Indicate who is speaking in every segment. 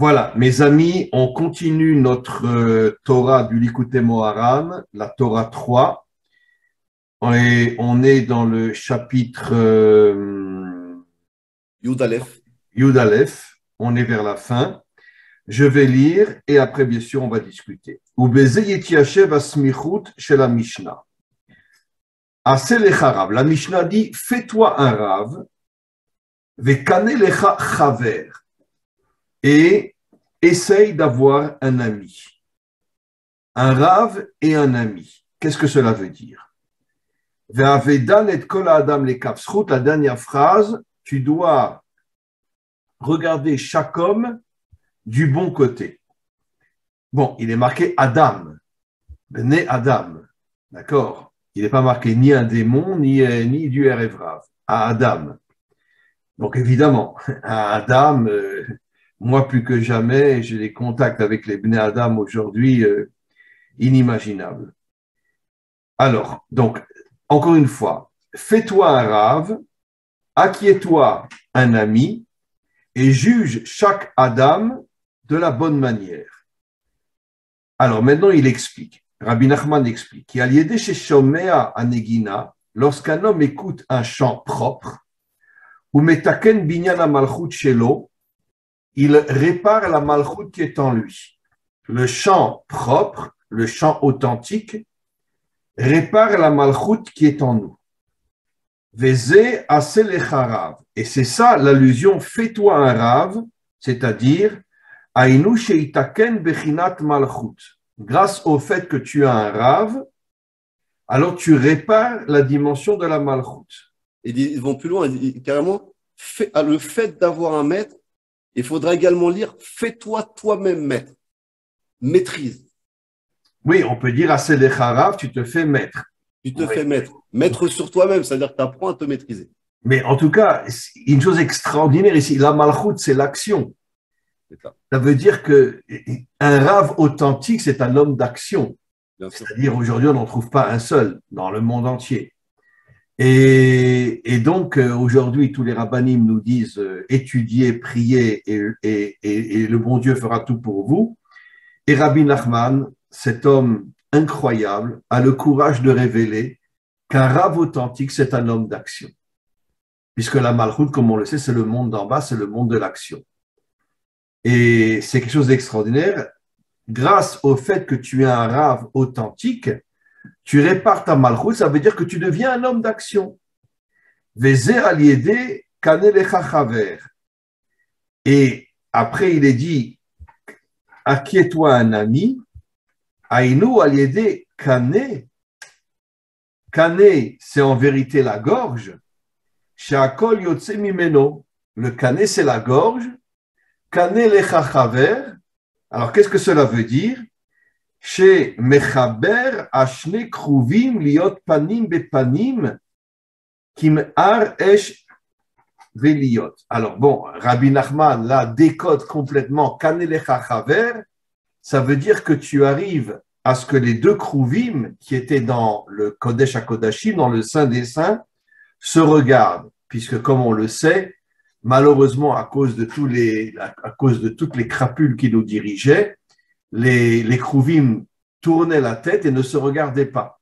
Speaker 1: Voilà, mes amis, on continue notre Torah du Likutei Moharan, la Torah 3. On est dans le chapitre
Speaker 2: Yud Aleph.
Speaker 1: Yud Aleph. On est vers la fin. Je vais lire et après, bien sûr, on va discuter. Ubeze yetiashev asmichut chez la Mishnah. Aseh lecha rav. La Mishnah dit, fais-toi un rav, vekane lecha chaver, et essaye d'avoir un ami. Un rav et un ami. Qu'est-ce que cela veut dire? Ve'avedan et kol adam le kafsrut, la dernière phrase, tu dois regarder chaque homme du bon côté. Bon, il est marqué Adam, né Adam, d'accord? Il n'est pas marqué ni un démon, ni du Erev Rav, à Adam. Donc évidemment, à Adam, moi plus que jamais, j'ai des contacts avec les Bnei Adam aujourd'hui inimaginables. Alors, donc, encore une fois, fais-toi un rave, acquiers-toi un ami et juge chaque Adam de la bonne manière. Alors maintenant, il explique. Rabbi Nachman explique qu'il y a l'idée chez Shomea Anegina, lorsqu'un homme écoute un chant propre, ou metaken binyan la malchut shelo, il répare la malchut qui est en lui. Le chant propre, le chant authentique, répare la malchut qui est en nous. Veze aseh lecha rav. Et c'est ça l'allusion, fais-toi un rav, c'est-à-dire Ainu sheitaken bechinat malchut. Grâce au fait que tu as un rav, alors tu répares la dimension de la malchut.
Speaker 2: Et ils vont plus loin, carrément, le fait d'avoir un maître, il faudra également lire fais-toi toi-même maître. Maîtrise.
Speaker 1: Oui, on peut dire aseh lecha rav, tu te fais maître.
Speaker 2: Tu te
Speaker 1: Oui.
Speaker 2: fais maître. Maître sur toi-même, c'est-à-dire que tu apprends à te maîtriser.
Speaker 1: Mais en tout cas, une chose extraordinaire ici, la malchut, c'est l'action.
Speaker 2: C'est ça.
Speaker 1: Ça veut dire qu'un rave authentique, c'est un homme d'action.
Speaker 2: Bien sûr.
Speaker 1: C'est-à-dire, aujourd'hui, on n'en trouve pas un seul dans le monde entier. Et donc, aujourd'hui, tous les rabbinim nous disent étudiez, priez, et le bon Dieu fera tout pour vous. Et Rabbi Nachman, cet homme incroyable, a le courage de révéler qu'un rave authentique, c'est un homme d'action. Puisque la malchut, comme on le sait, c'est le monde d'en bas, c'est le monde de l'action. Et c'est quelque chose d'extraordinaire. Grâce au fait que tu es un rave authentique, tu répares ta malchut, ça veut dire que tu deviens un homme d'action. Vezer aliédé kanelecha chaver. Et après, il est dit, acquiers-toi un ami, aïnou aliédé kane. Kane, c'est en vérité la gorge. Sheakol yotse mimeno. Le kane, c'est la gorge. Kane lecha chaver. Alors, qu'est-ce que cela veut dire? Chez Mechaber Ashne Kruvim Liot Panim Bepanim Kim Ar Esh Veliot. Alors bon, Rabbi Nachman là décode complètement Kanelecha Chaver, ça veut dire que tu arrives à ce que les deux Kruvim qui étaient dans le Kodesh HaKodashim, dans le Saint des Saints, se regardent, puisque comme on le sait, malheureusement à cause de toutes les crapules qui nous dirigeaient, les Kruvim tournaient la tête et ne se regardaient pas.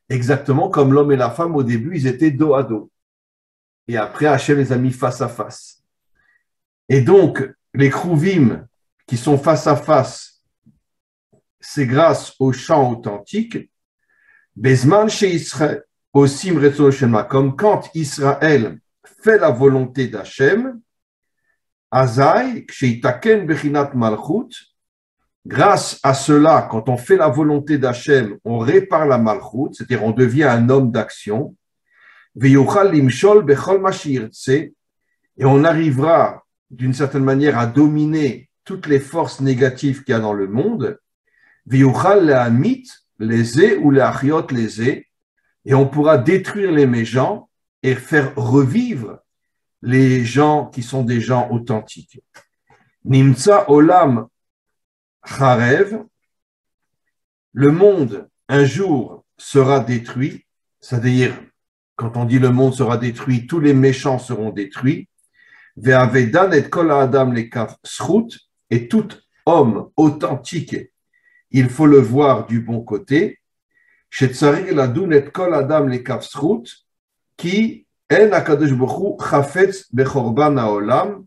Speaker 1: Exactement comme l'homme et la femme, au début, ils étaient dos à dos. Et après, Hachem les a mis face à face. Et donc, les Kruvim qui sont face à face, c'est grâce au chant authentique. Bezman chez Israël, Osim Retzo Shema, comme quand Israël fait la volonté d'Hachem, Azai, Sheitaken Bechinat Malchut. Grâce à cela, quand on fait la volonté d'Hachem, on répare la malchut, c'est-à-dire on devient un homme d'action, et on arrivera d'une certaine manière à dominer toutes les forces négatives qu'il y a dans le monde, et on pourra détruire les méchants et faire revivre les gens qui sont des gens authentiques. Nimtza olam Charev, le monde un jour sera détruit, c'est-à-dire quand on dit le monde sera détruit, tous les méchants seront détruits. Ve'avedan et kol adam lekaf srut, et tout homme authentique, il faut le voir du bon côté. Shetzarich ladun et kol adam lekavsrut, qui en akadosh baruch hu chafetz bechorban haolam.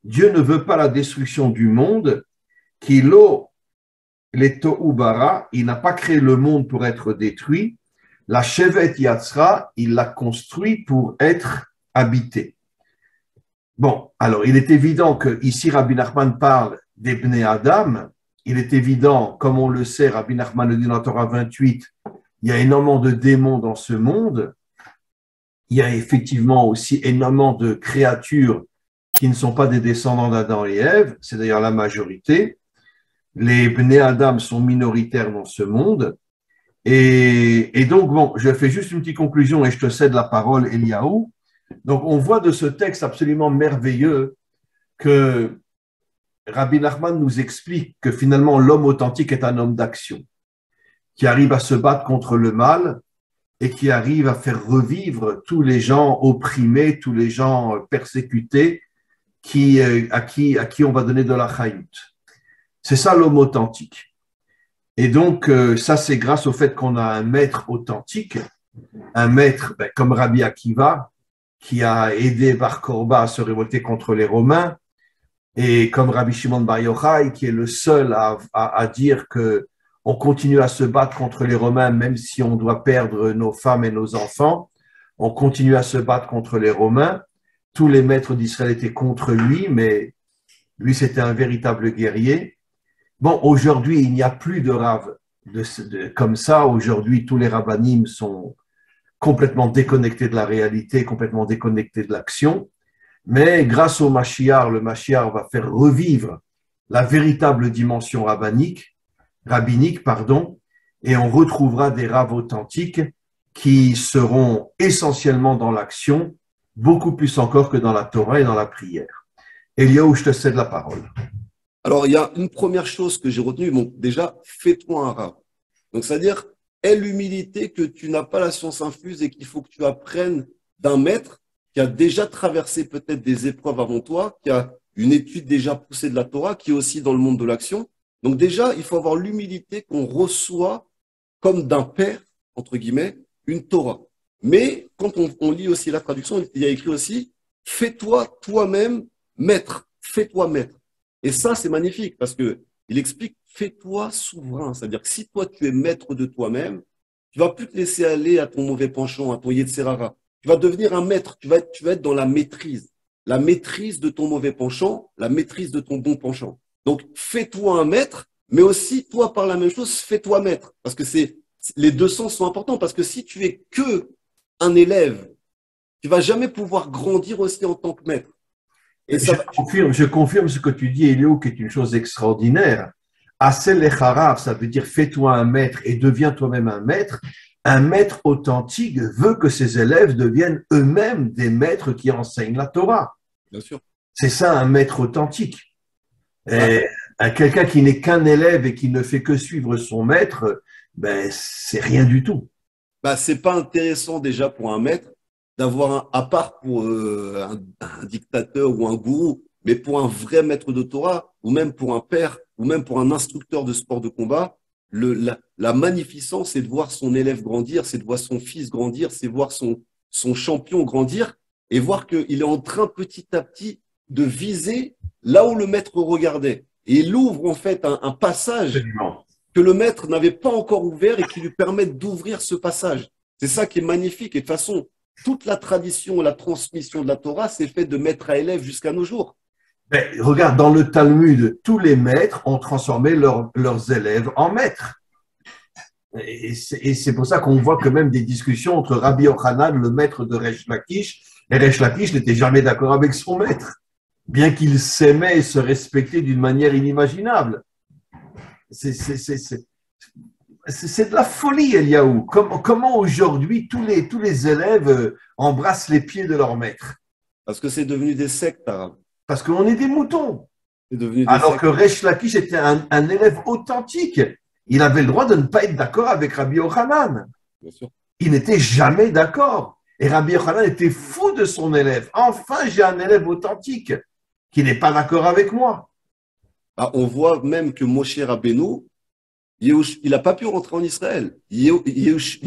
Speaker 1: Dieu ne veut pas la destruction du monde. Qui lo les tohu bara, il n'a pas créé le monde pour être détruit. La shevet yatzra, il l'a construit pour être habité. Bon, alors il est évident que ici Rabbi Nachman parle des Bnei Adam. Il est évident, comme on le sait, Rabbi Nachman le dit dans la Torah 28, il y a énormément de démons dans ce monde. Il y a effectivement aussi énormément de créatures qui ne sont pas des descendants d'Adam et Ève. C'est d'ailleurs la majorité. Les Bnei Adam sont minoritaires dans ce monde. Et donc, bon, je fais juste une petite conclusion et je te cède la parole, Eliaou. Donc, on voit de ce texte absolument merveilleux que Rabbi Nachman nous explique que finalement l'homme authentique est un homme d'action, qui arrive à se battre contre le mal et qui arrive à faire revivre tous les gens opprimés, tous les gens persécutés, à qui on va donner de la chayout. C'est ça l'homme authentique. Et donc, ça c'est grâce au fait qu'on a un maître authentique, un maître comme Rabbi Akiva, qui a aidé Bar Korba à se révolter contre les Romains, et comme Rabbi Shimon Bar Yochai, qui est le seul à dire que on continue à se battre contre les Romains, même si on doit perdre nos femmes et nos enfants, on continue à se battre contre les Romains. Tous les maîtres d'Israël étaient contre lui, mais lui c'était un véritable guerrier. Bon, aujourd'hui, il n'y a plus de rav comme ça. Aujourd'hui, tous les rabbanim sont complètement déconnectés de la réalité, complètement déconnectés de l'action. Mais grâce au Mashiach, le Mashiach va faire revivre la véritable dimension rabbinique, et on retrouvera des raves authentiques qui seront essentiellement dans l'action, beaucoup plus encore que dans la Torah et dans la prière. Eliaou, je te cède la parole.
Speaker 2: Alors, il y a une première chose que j'ai retenue. Bon, déjà, fais-toi un rave. Donc, c'est-à-dire, aie l'humilité que tu n'as pas la science infuse et qu'il faut que tu apprennes d'un maître qui a déjà traversé peut-être des épreuves avant toi, qui a une étude déjà poussée de la Torah, qui est aussi dans le monde de l'action. Donc déjà, il faut avoir l'humilité qu'on reçoit comme d'un père, entre guillemets, une Torah. Mais quand on lit aussi la traduction, il y a écrit aussi « Fais-toi toi-même maître, fais-toi maître ». Et ça, c'est magnifique parce que il explique « Fais-toi souverain ». C'est-à-dire que si toi, tu es maître de toi-même, tu vas plus te laisser aller à ton mauvais penchant, à ton Yetzerara. Tu vas devenir un maître, tu vas être dans la maîtrise de ton mauvais penchant, la maîtrise de ton bon penchant. Donc, fais-toi un maître, mais aussi, toi, par la même chose, fais-toi maître. Parce que les deux sens sont importants, parce que si tu es que un élève, tu vas jamais pouvoir grandir aussi en tant que maître.
Speaker 1: Et je confirme ce que tu dis, Elio, qui est une chose extraordinaire. Asel echarav, ça veut dire fais-toi un maître et deviens toi-même un maître. Un maître authentique veut que ses élèves deviennent eux-mêmes des maîtres qui enseignent la Torah.
Speaker 2: Bien sûr.
Speaker 1: C'est ça un maître authentique. Et quelqu'un qui n'est qu'un élève et qui ne fait que suivre son maître, ben c'est rien du tout.
Speaker 2: C'est pas intéressant déjà pour un maître d'avoir à part pour un dictateur ou un gourou, mais pour un vrai maître de Torah, ou même pour un père, ou même pour un instructeur de sport de combat, la magnificence, c'est de voir son élève grandir, c'est de voir son fils grandir, c'est de voir son champion grandir et voir qu'il est en train petit à petit de viser là où le maître regardait. Et il ouvre en fait un passage
Speaker 1: Absolument.
Speaker 2: que le maître n'avait pas encore ouvert et qui lui permet d'ouvrir ce passage. C'est ça qui est magnifique. Et de toute façon, toute la tradition, la transmission de la Torah, c'est fait de maître à élève jusqu'à nos jours.
Speaker 1: Mais regarde, dans le Talmud, tous les maîtres ont transformé leurs élèves en maîtres. Et c'est pour ça qu'on voit quand même des discussions entre Rabbi Yochanan, le maître de Resh Lakish, et Resh Lakish n'était jamais d'accord avec son maître, bien qu'il s'aimait et se respectait d'une manière inimaginable. C'est de la folie, Eliaou. Comment aujourd'hui tous les élèves embrassent les pieds de leur maître?
Speaker 2: Parce que c'est devenu des sectes arabes.
Speaker 1: Parce qu'on est des moutons.
Speaker 2: Alors
Speaker 1: que Resh Lakish était un élève authentique. Il avait le droit de ne pas être d'accord avec Rabbi Yochanan.
Speaker 2: Bien sûr.
Speaker 1: Il n'était jamais d'accord. Et Rabbi Yochanan était fou de son élève. Enfin, j'ai un élève authentique qui n'est pas d'accord avec moi.
Speaker 2: Ah, on voit même que Moshe Rabbeinu, il n'a pas pu rentrer en Israël. Yehoshua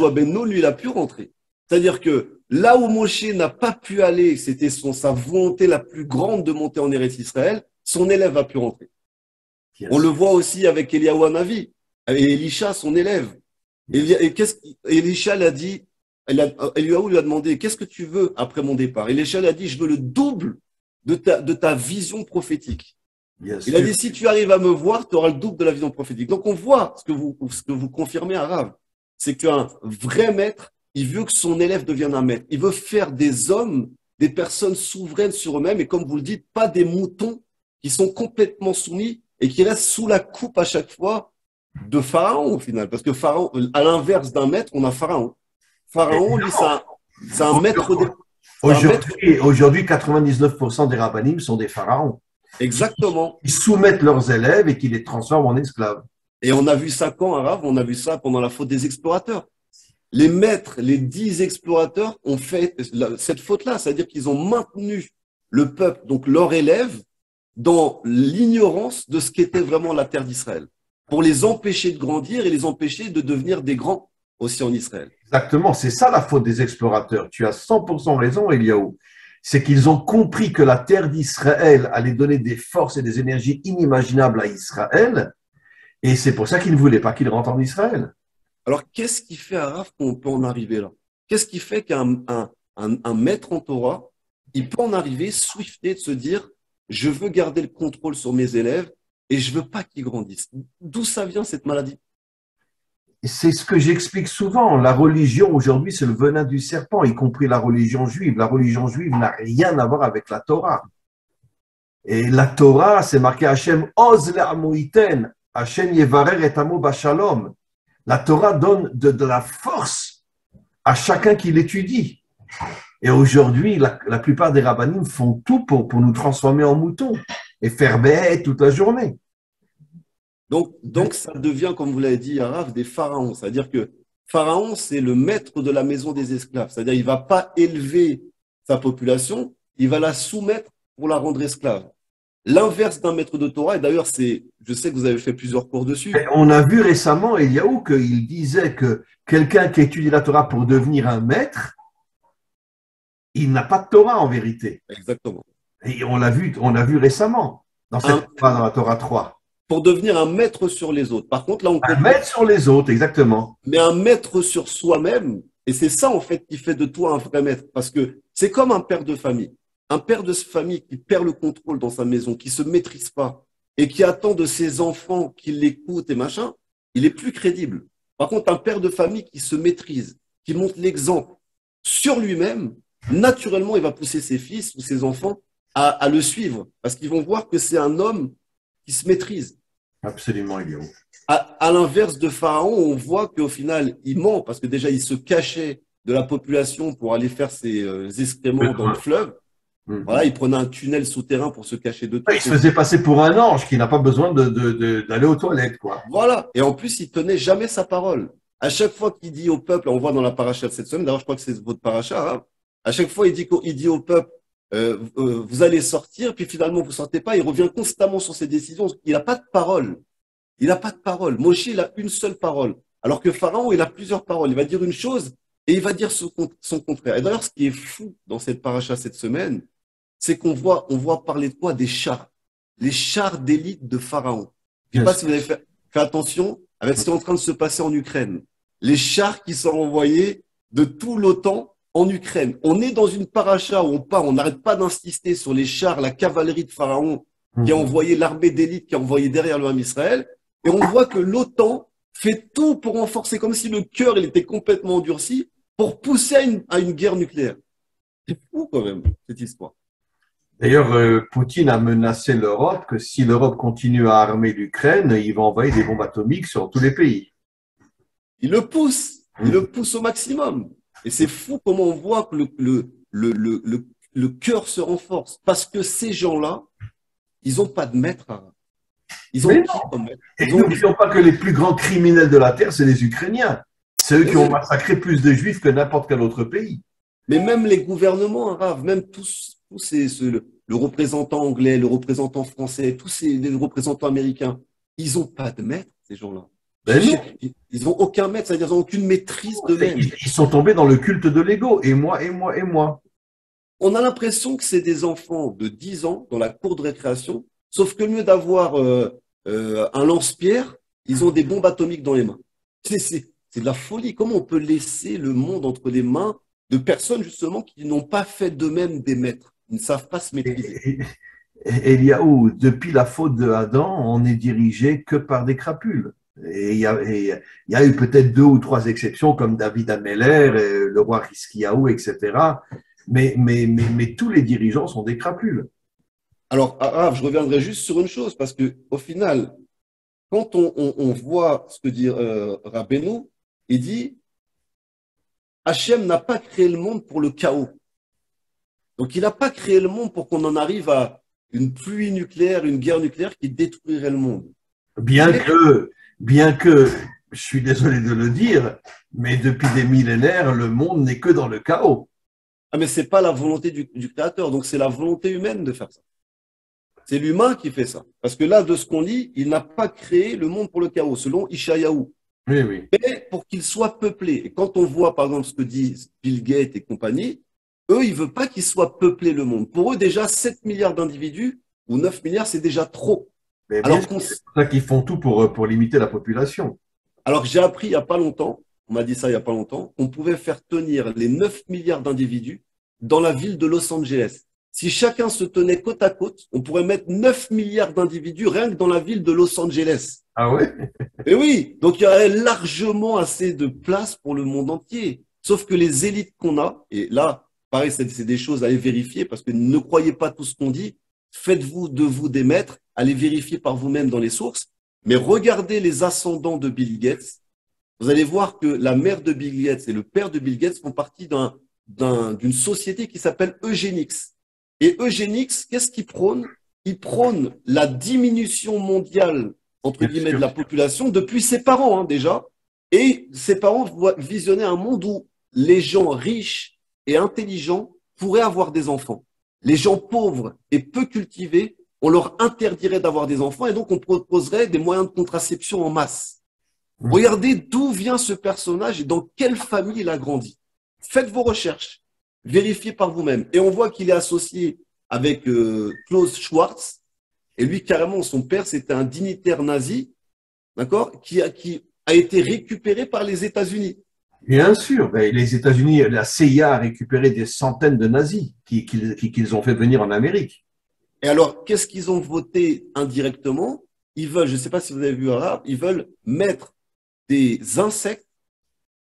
Speaker 2: ben Nun, lui, il a pu rentrer. C'est-à-dire que là où Moshe n'a pas pu aller, c'était sa volonté la plus grande de monter en Eretz Israël, son élève a pu rentrer. On le voit aussi avec Eliyahu Hanavi et Elisha, son élève. Elisha l'a dit, Eliyahu lui a demandé, qu'est-ce que tu veux après mon départ? Elisha lui a dit, je veux le double de ta vision prophétique. Il a dit, si tu arrives à me voir, tu auras le double de la vision prophétique. Donc, on voit ce que vous confirmez à Rav. C'est qu'un vrai maître, il veut que son élève devienne un maître. Il veut faire des hommes, des personnes souveraines sur eux-mêmes et comme vous le dites, pas des moutons qui sont complètement soumis et qui restent sous la coupe à chaque fois de Pharaon au final. Parce que Pharaon, à l'inverse d'un maître, on a Pharaon. Pharaon, lui, c'est un maître.
Speaker 1: Aujourd'hui, 99% des rabbinim sont des pharaons.
Speaker 2: Exactement.
Speaker 1: Ils soumettent leurs élèves et qui les transforment en esclaves.
Speaker 2: Et on a vu ça quand, Arabe? On a vu ça pendant la faute des explorateurs. Les maîtres, les 10 explorateurs ont fait cette faute-là, c'est-à-dire qu'ils ont maintenu le peuple, donc leur élève, dans l'ignorance de ce qu'était vraiment la terre d'Israël, pour les empêcher de grandir et les empêcher de devenir des grands aussi en Israël.
Speaker 1: Exactement, c'est ça la faute des explorateurs. Tu as 100% raison, Eliaou. C'est qu'ils ont compris que la terre d'Israël allait donner des forces et des énergies inimaginables à Israël, et c'est pour ça qu'ils ne voulaient pas qu'il rentre en Israël.
Speaker 2: Alors, qu'est-ce qui fait, Araf, qu'on peut en arriver là? Qu'est-ce qui fait qu'un maître en Torah, il peut en arriver swifté de se dire, je veux garder le contrôle sur mes élèves et je veux pas qu'ils grandissent. D'où ça vient cette maladie?
Speaker 1: C'est ce que j'explique souvent. La religion aujourd'hui, c'est le venin du serpent, y compris la religion juive. La religion juive n'a rien à voir avec la Torah. Et la Torah, c'est marqué Hachem Oz le'amoiten, Hachem yevarer et amo bashalom. La Torah donne de la force à chacun qui l'étudie. Et aujourd'hui, la plupart des rabbinim font tout pour nous transformer en moutons et faire bête toute la journée.
Speaker 2: Donc, ça devient, comme vous l'avez dit, Arav, des pharaons. C'est-à-dire que Pharaon, c'est le maître de la maison des esclaves. C'est-à-dire, il ne va pas élever sa population, il va la soumettre pour la rendre esclave. L'inverse d'un maître de Torah, et d'ailleurs, je sais que vous avez fait plusieurs cours dessus.
Speaker 1: Et on a vu récemment, Eliaou, qu'il disait que quelqu'un qui étudie la Torah pour devenir un maître, il n'a pas de Torah en vérité.
Speaker 2: Exactement.
Speaker 1: Et on l'a vu récemment dans la Torah 3.
Speaker 2: Pour devenir un maître sur les autres. Par contre, là, on
Speaker 1: un maître sur les autres, exactement.
Speaker 2: Mais un maître sur soi-même, et c'est ça, en fait, qui fait de toi un vrai maître. Parce que c'est comme un père de famille. Un père de famille qui perd le contrôle dans sa maison, qui se maîtrise pas, et qui attend de ses enfants qu'ils l'écoutent et machin, il est plus crédible. Par contre, un père de famille qui se maîtrise, qui montre l'exemple sur lui-même, naturellement, il va pousser ses fils ou ses enfants à le suivre. Parce qu'ils vont voir que c'est un homme qui se maîtrise.
Speaker 1: Absolument, Eliaou.
Speaker 2: À l'inverse de Pharaon, on voit qu'au final, il ment parce que déjà, il se cachait de la population pour aller faire ses excréments dans le fleuve. Voilà, il prenait un tunnel souterrain pour se cacher de tout.
Speaker 1: Il se faisait passer pour un ange qui n'a pas besoin d'aller aux toilettes, quoi.
Speaker 2: Voilà. Et en plus, il tenait jamais sa parole. À chaque fois qu'il dit au peuple, on voit dans la paracha de cette semaine, d'ailleurs, je crois que c'est votre paracha, hein, à chaque fois, il dit au peuple, vous allez sortir, puis finalement, vous sortez pas. Il revient constamment sur ses décisions. Il n'a pas de parole. Il n'a pas de parole. Moshe, il a une seule parole. Alors que Pharaon, il a plusieurs paroles. Il va dire une chose et il va dire son contraire. Et d'ailleurs, ce qui est fou dans cette paracha cette semaine, c'est qu'on voit parler de quoi? Des chars. Les chars d'élite de Pharaon. Je ne sais pas si vous avez fait attention avec ce qui est en train de se passer en Ukraine. Les chars qui sont envoyés de tout l'OTAN en Ukraine. On est dans une paracha où on n'arrête pas d'insister sur les chars, la cavalerie de Pharaon qui a envoyé l'armée d'élite, qui a envoyé derrière le Ham Israël. Et on voit que l'OTAN fait tout pour renforcer, comme si le cœur il était complètement endurci, pour pousser à une guerre nucléaire. C'est fou quand même, cette histoire.
Speaker 1: D'ailleurs, Poutine a menacé l'Europe que si l'Europe continue à armer l'Ukraine, il va envoyer des bombes atomiques sur tous les pays.
Speaker 2: Il le pousse au maximum. Et c'est fou comment on voit que le cœur se renforce. Parce que ces gens-là, ils n'ont pas de maître. Ils ont maître.
Speaker 1: Et n'oublions pas que les plus grands criminels de la Terre, c'est les Ukrainiens. C'est eux qui ont massacré plus de Juifs que n'importe quel autre pays.
Speaker 2: Mais même les gouvernements arabes, même tous le représentant anglais, le représentant français, les représentants américains, ils n'ont pas de maître, ces gens-là.
Speaker 1: Ben non.
Speaker 2: Ils n'ont aucun maître, c'est-à-dire qu'ils n'ont aucune maîtrise d'eux-mêmes.
Speaker 1: Ils sont tombés dans le culte de l'ego. Et moi, et moi, et moi.
Speaker 2: On a l'impression que c'est des enfants de 10 ans dans la cour de récréation, sauf que au lieu d'avoir un lance-pierre, ils ont des bombes atomiques dans les mains. C'est de la folie. Comment on peut laisser le monde entre les mains de personnes justement qui n'ont pas fait d'eux-mêmes des maîtres, ils ne savent pas se maîtriser.
Speaker 1: Eliaou, depuis la faute de Adam, on est dirigé que par des crapules. Et il y a eu peut-être 2 ou 3 exceptions comme David Ameller, le roi Hiskiaou, etc. Mais tous les dirigeants sont des crapules.
Speaker 2: Alors, je reviendrai juste sur une chose, parce que au final, quand on voit ce que dit Rabbeinu, il dit Hachem n'a pas créé le monde pour le chaos. Donc, il n'a pas créé le monde pour qu'on en arrive à une pluie nucléaire, une guerre nucléaire qui détruirait le monde.
Speaker 1: Bien que, je suis désolé de le dire, mais depuis des millénaires, le monde n'est que dans le chaos.
Speaker 2: Ah, mais c'est pas la volonté du créateur, donc c'est la volonté humaine de faire ça. C'est l'humain qui fait ça. Parce que là, de ce qu'on lit, il n'a pas créé le monde pour le chaos, selon Ishayahu.
Speaker 1: Oui, oui.
Speaker 2: Mais pour qu'il soit peuplé. Et quand on voit, par exemple, ce que disent Bill Gates et compagnie, eux, ils ne veulent pas qu'il soit peuplé le monde. Pour eux, déjà, 7 milliards d'individus ou 9 milliards, c'est déjà trop.
Speaker 1: Mais bien sûr, c'est pour ça qu'ils font tout pour limiter la population.
Speaker 2: Alors, j'ai appris il n'y a pas longtemps, on m'a dit ça il n'y a pas longtemps, qu'on pouvait faire tenir les 9 milliards d'individus dans la ville de Los Angeles. Si chacun se tenait côte à côte, on pourrait mettre 9 milliards d'individus rien que dans la ville de Los Angeles.
Speaker 1: Ah ouais?
Speaker 2: Et oui, donc il y aurait largement assez de place pour le monde entier. Sauf que les élites qu'on a, et là, pareil, c'est des choses à aller vérifier parce que ne croyez pas tout ce qu'on dit, faites-vous de vous des maîtres, allez vérifier par vous-même dans les sources, mais regardez les ascendants de Bill Gates. Vous allez voir que la mère de Bill Gates et le père de Bill Gates font partie d'une société qui s'appelle Eugenics. Et Eugenics, qu'est-ce qu'ils prônent? Ils prônent la diminution mondiale, entre guillemets, de la population depuis ses parents, hein, déjà. Et ses parents visionnaient un monde où les gens riches et intelligents pourraient avoir des enfants. Les gens pauvres et peu cultivés, on leur interdirait d'avoir des enfants et donc on proposerait des moyens de contraception en masse. Regardez d'où vient ce personnage et dans quelle famille il a grandi. Faites vos recherches, vérifiez par vous-même. Et on voit qu'il est associé avec Klaus Schwarz. Et lui, carrément, son père, c'était un dignitaire nazi, d'accord, qui a été récupéré par les États-Unis.
Speaker 1: Bien sûr, les États-Unis, la CIA a récupéré des centaines de nazis qu'ils ont fait venir en Amérique.
Speaker 2: Et alors, qu'est-ce qu'ils ont voté indirectement? Ils veulent, je ne sais pas si vous avez vu arabe, ils veulent mettre des insectes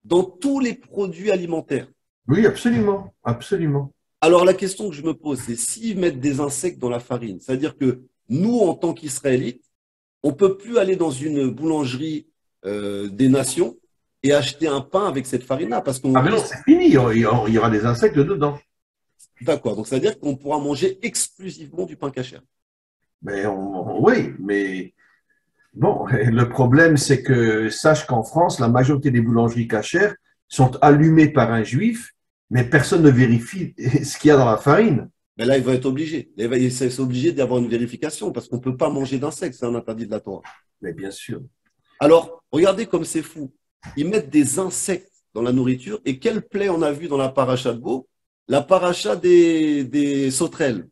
Speaker 2: dans tous les produits alimentaires.
Speaker 1: Oui, absolument, absolument.
Speaker 2: Alors, la question que je me pose, c'est s'ils mettent des insectes dans la farine, c'est-à-dire que nous, en tant qu'Israélites, on ne peut plus aller dans une boulangerie des nations et acheter un pain avec cette farine-là. Parce qu'on
Speaker 1: mais non, c'est fini, il y aura des insectes dedans.
Speaker 2: D'accord, donc c'est-à-dire qu'on pourra manger exclusivement du pain cachère.
Speaker 1: Mais oui, mais bon, le problème, c'est que sache qu'en France, la majorité des boulangeries cachères sont allumées par un juif, mais personne ne vérifie ce qu'il y a dans la farine.
Speaker 2: Mais là, il va être obligé. C'est obligé d'avoir une vérification parce qu'on ne peut pas manger d'insectes, c'est un interdit de la Torah.
Speaker 1: Mais bien sûr.
Speaker 2: Alors, regardez comme c'est fou. Ils mettent des insectes dans la nourriture et quelle plaie on a vu dans la paracha de Bo? La paracha des sauterelles.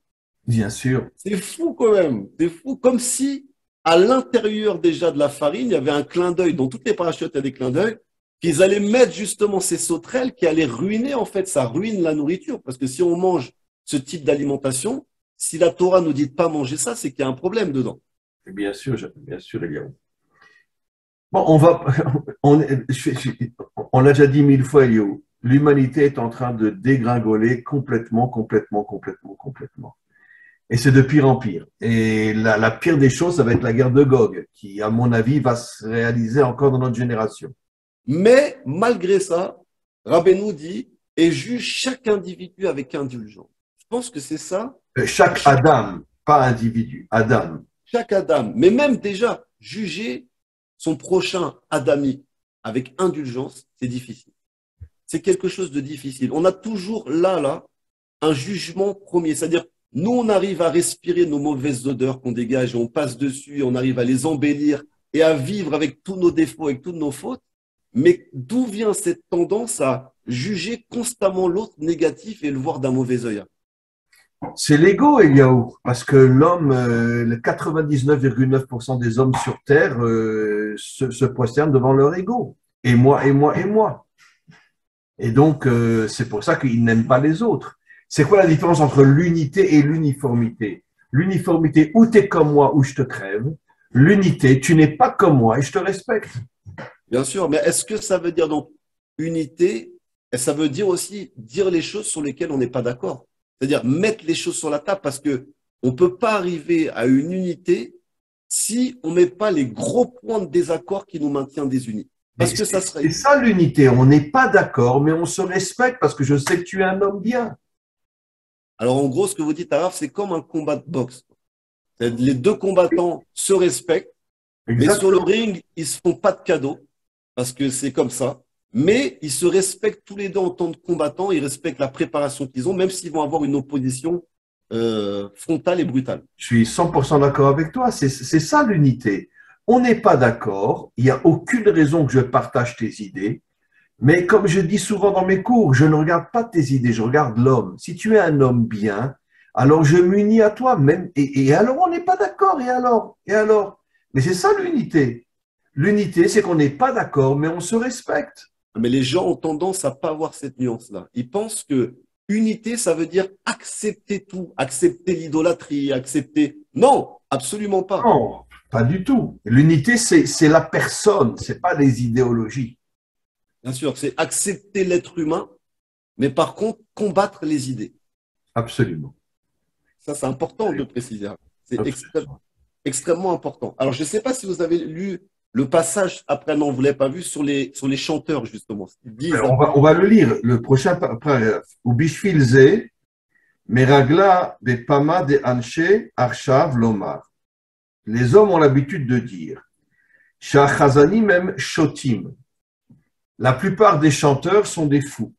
Speaker 1: Bien sûr.
Speaker 2: C'est fou quand même. C'est fou. Comme si, à l'intérieur déjà de la farine, il y avait un clin d'œil. Dans toutes les parachutes, il y a des clins d'œil. Qu'ils allaient mettre justement ces sauterelles qui allaient ruiner, en fait, ça ruine la nourriture. Parce que si on mange ce type d'alimentation, si la Torah nous dit de pas manger ça, c'est qu'il y a un problème dedans.
Speaker 1: Bien sûr, il y a. Bon, on l'a déjà dit 1000 fois, Eliou. L'humanité est en train de dégringoler complètement. Et c'est de pire en pire. Et la pire des choses, ça va être la guerre de Gog, qui, à mon avis, va se réaliser encore dans notre génération.
Speaker 2: Mais malgré ça, Rabbeinu dit et juge chaque individu avec indulgence. Je pense que c'est ça.
Speaker 1: Chaque Adam, pas individu, Adam.
Speaker 2: Chaque Adam, mais même déjà juger son prochain Adami avec indulgence, c'est difficile. C'est quelque chose de difficile. On a toujours là un jugement premier, c'est-à-dire nous, on arrive à respirer nos mauvaises odeurs qu'on dégage et on passe dessus, et on arrive à les embellir et à vivre avec tous nos défauts, avec toutes nos fautes. Mais d'où vient cette tendance à juger constamment l'autre négatif et le voir d'un mauvais œil?
Speaker 1: C'est l'ego, Eliaou, parce que l'homme, le 99,9% des hommes sur Terre se prosternent devant leur ego. Et moi, et moi, et moi. Et donc, c'est pour ça qu'ils n'aiment pas les autres. C'est quoi la différence entre l'unité et l'uniformité? L'uniformité, ou tu es comme moi, ou je te crève. L'unité, tu n'es pas comme moi et je te respecte.
Speaker 2: Bien sûr, mais est-ce que ça veut dire donc unité et ça veut dire aussi dire les choses sur lesquelles on n'est pas d'accord? C'est-à-dire mettre les choses sur la table parce que on ne peut pas arriver à une unité si on ne met pas les gros points de désaccord qui nous maintiennent désunis. Parce que ça serait.
Speaker 1: C'est ça l'unité. On n'est pas d'accord, mais on se respecte parce que je sais que tu es un homme bien.
Speaker 2: Alors en gros, ce que vous dites, Araf, c'est comme un combat de boxe. Les deux combattants se respectent, mais sur le ring, ils ne se font pas de cadeaux parce que c'est comme ça. Mais ils se respectent tous les deux en tant que combattants, ils respectent la préparation qu'ils ont, même s'ils vont avoir une opposition frontale et brutale.
Speaker 1: Je suis 100% d'accord avec toi. C'est ça l'unité. On n'est pas d'accord. Il n'y a aucune raison que je partage tes idées. Mais comme je dis souvent dans mes cours, je ne regarde pas tes idées, je regarde l'homme. Si tu es un homme bien, alors je m'unis à toi même. Et alors on n'est pas d'accord. Et alors. Mais c'est ça l'unité. L'unité, c'est qu'on n'est pas d'accord, mais on se respecte.
Speaker 2: Mais les gens ont tendance à pas avoir cette nuance-là. Ils pensent que unité, ça veut dire accepter tout, accepter l'idolâtrie, accepter. Non, absolument pas.
Speaker 1: Non, pas du tout. L'unité, c'est la personne, c'est pas les idéologies.
Speaker 2: Bien sûr, c'est accepter l'être humain, mais par contre, combattre les idées.
Speaker 1: Absolument.
Speaker 2: Ça, c'est important de préciser. C'est
Speaker 1: Absolument.
Speaker 2: extrêmement important. Alors, je ne sais pas si vous avez lu le passage, après, non, vous ne l'avez pas vu, sur les chanteurs, justement.
Speaker 1: On va le lire, le prochain paragraphe. Ou bishfilze, meragla de pama de anche arshav lomar. Les hommes ont l'habitude de dire, shachazani même shotim. La plupart des chanteurs sont des fous.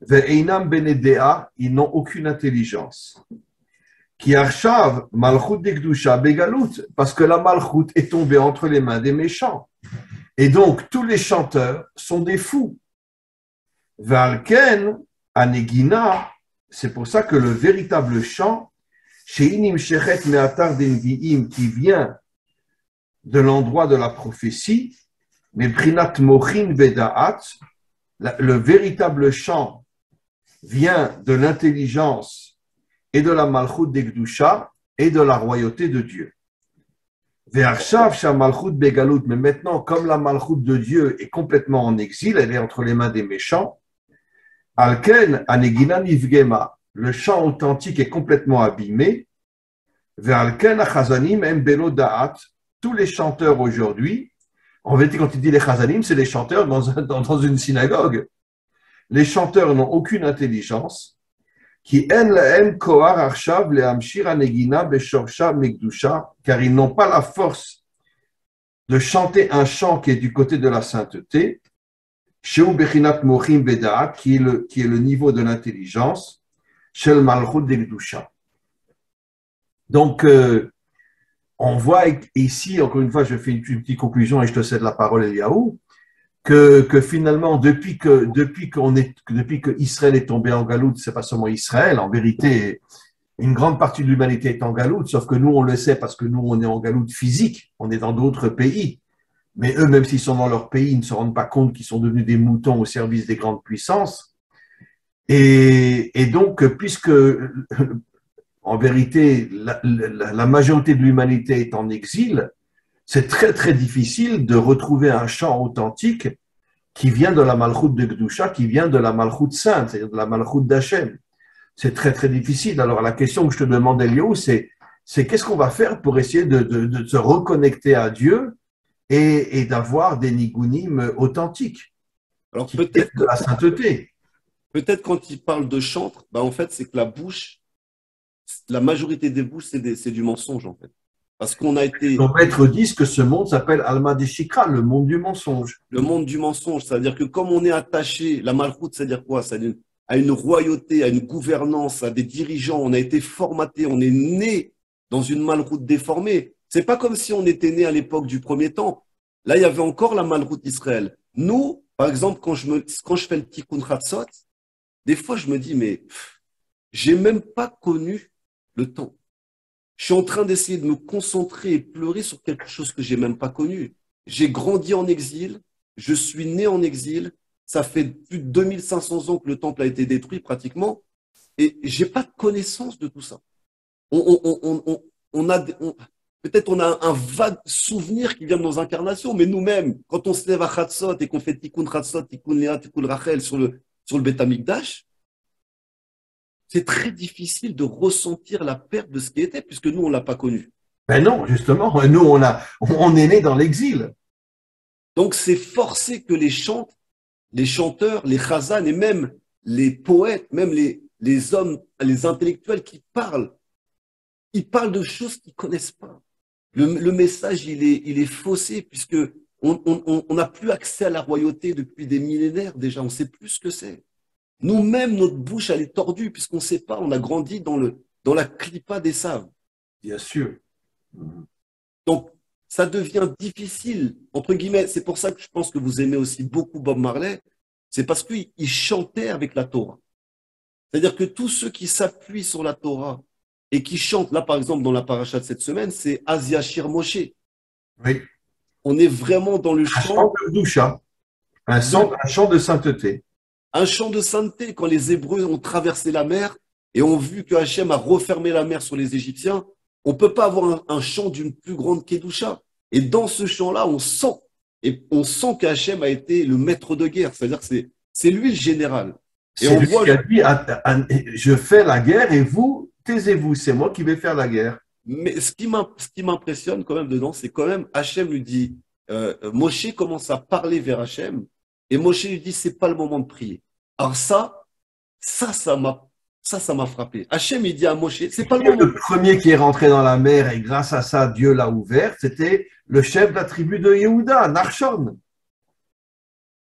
Speaker 1: Ve'einam benedea, ils n'ont aucune intelligence. Qui arshav malchut dekdusha begalut, parce que la malchut est tombée entre les mains des méchants. Et donc, tous les chanteurs sont des fous. Valken, anegina, c'est pour ça que le véritable chant, sheinim shechet meatar denviim, qui vient de l'endroit de la prophétie, mais prinat mochin vedaat, le véritable chant vient de l'intelligence et de la malchut d'Egdusha et de la royauté de Dieu. Ve'arshav shamalchut begalut, mais maintenant, comme la malchut de Dieu est complètement en exil, elle est entre les mains des méchants, alken anegina nivgema, le chant authentique est complètement abîmé, ve'alken achazanim em belo da'at, tous les chanteurs aujourd'hui, en vérité, quand il dit les chazanim, c'est les chanteurs dans une synagogue. Les chanteurs n'ont aucune intelligence, qui en lahem kohar arshav lehamshir anegina beshorsha megdusha, car ils n'ont pas la force de chanter un chant qui est du côté de la sainteté, sheu bechinat mochim bedaat, qui est le niveau de l'intelligence, shel malchut degdusha. Donc, on voit ici, encore une fois, je fais une petite conclusion et je te cède la parole, Eliaou, que finalement, depuis que Israël est tombé en galoute, c'est pas seulement Israël, en vérité, une grande partie de l'humanité est en galoute, sauf que nous, on le sait parce que nous, on est en galoute physique, on est dans d'autres pays. Mais eux, même s'ils sont dans leur pays, ils ne se rendent pas compte qu'ils sont devenus des moutons au service des grandes puissances. Et donc, puisque en vérité, la majorité de l'humanité est en exil, c'est très très difficile de retrouver un chant authentique qui vient de la Malchut de Gdusha, qui vient de la Malchut sainte, c'est-à-dire de la Malchut d'Hachem. C'est très très difficile. Alors la question que je te demande, Elio, c'est qu'est-ce qu'on va faire pour essayer de se reconnecter à Dieu et d'avoir des nigunim authentiques.
Speaker 2: Alors peut-être
Speaker 1: de la sainteté.
Speaker 2: Peut-être quand il parle de chantre, en fait, c'est que la bouche, la majorité des bouches, c'est du mensonge, en fait. Parce qu'on a été.
Speaker 1: Nos maîtres disent que ce monde s'appelle Alma Deshikra, le monde du mensonge.
Speaker 2: Le monde du mensonge, c'est-à-dire que comme on est attaché, la malchoute, c'est-à-dire quoi? C'est à une royauté, à une gouvernance, à des dirigeants. On a été formaté, on est né dans une malroute déformée. C'est pas comme si on était né à l'époque du premier temple. Là, il y avait encore la malroute d'Israël. Nous, par exemple, quand je fais le Tikkun Hatzot, des fois, je me dis, mais j'ai même pas connu le temps. Je suis en train d'essayer de me concentrer et pleurer sur quelque chose que j'ai même pas connu. J'ai grandi en exil, je suis né en exil, ça fait plus de 2500 ans que le temple a été détruit pratiquement, et j'ai pas de connaissance de tout ça. On a, peut-être on a un vague souvenir qui vient de nos incarnations, mais nous-mêmes, quand on se lève à Chatzot et qu'on fait Tikkun Chatzot, Tikkun Léa, Tikkun Rachel sur le Beth Amikdash, c'est très difficile de ressentir la perte de ce qui était, puisque nous, on l'a pas connu.
Speaker 1: Ben non, justement, nous, on est né dans l'exil.
Speaker 2: Donc, c'est forcé que les chanteurs, les chazans et même les poètes, même les hommes, les intellectuels qui parlent, ils parlent de choses qu'ils connaissent pas. Le message, il est faussé, puisque on n'a plus accès à la royauté depuis des millénaires déjà, on sait plus ce que c'est. Nous-mêmes, notre bouche, elle est tordue, puisqu'on ne sait pas, on a grandi dans la clipa des saves.
Speaker 1: Bien sûr.
Speaker 2: Donc, ça devient difficile, entre guillemets. C'est pour ça que je pense que vous aimez aussi beaucoup Bob Marley. C'est parce qu'il chantait avec la Torah. C'est-à-dire que tous ceux qui s'appuient sur la Torah et qui chantent, là, par exemple, dans la paracha de cette semaine, c'est Asia Shir Moshe.
Speaker 1: Oui.
Speaker 2: On est vraiment dans le chant
Speaker 1: de doucha, un chant de sainteté.
Speaker 2: Un chant de sainteté, quand les Hébreux ont traversé la mer et ont vu que Hachem a refermé la mer sur les Égyptiens, on ne peut pas avoir un chant d'une plus grande Kedusha. Et dans ce chant-là, on sent qu'Hachem a été le maître de guerre, c'est-à-dire que c'est lui le général.
Speaker 1: Et on voit, qui a dit, je fais la guerre et vous, taisez-vous, c'est moi qui vais faire la guerre.
Speaker 2: Mais ce qui m'impressionne quand même dedans, c'est quand même Hachem lui dit, Moshe commence à parler vers Hachem, et Moshe lui dit, c'est pas le moment de prier. Alors ça m'a frappé. Hachem, il dit à Moshe, c'est pas le moment.
Speaker 1: Le premier qui est rentré dans la mer, et grâce à ça, Dieu l'a ouverte, c'était le chef de la tribu de Yehuda, Nachshon.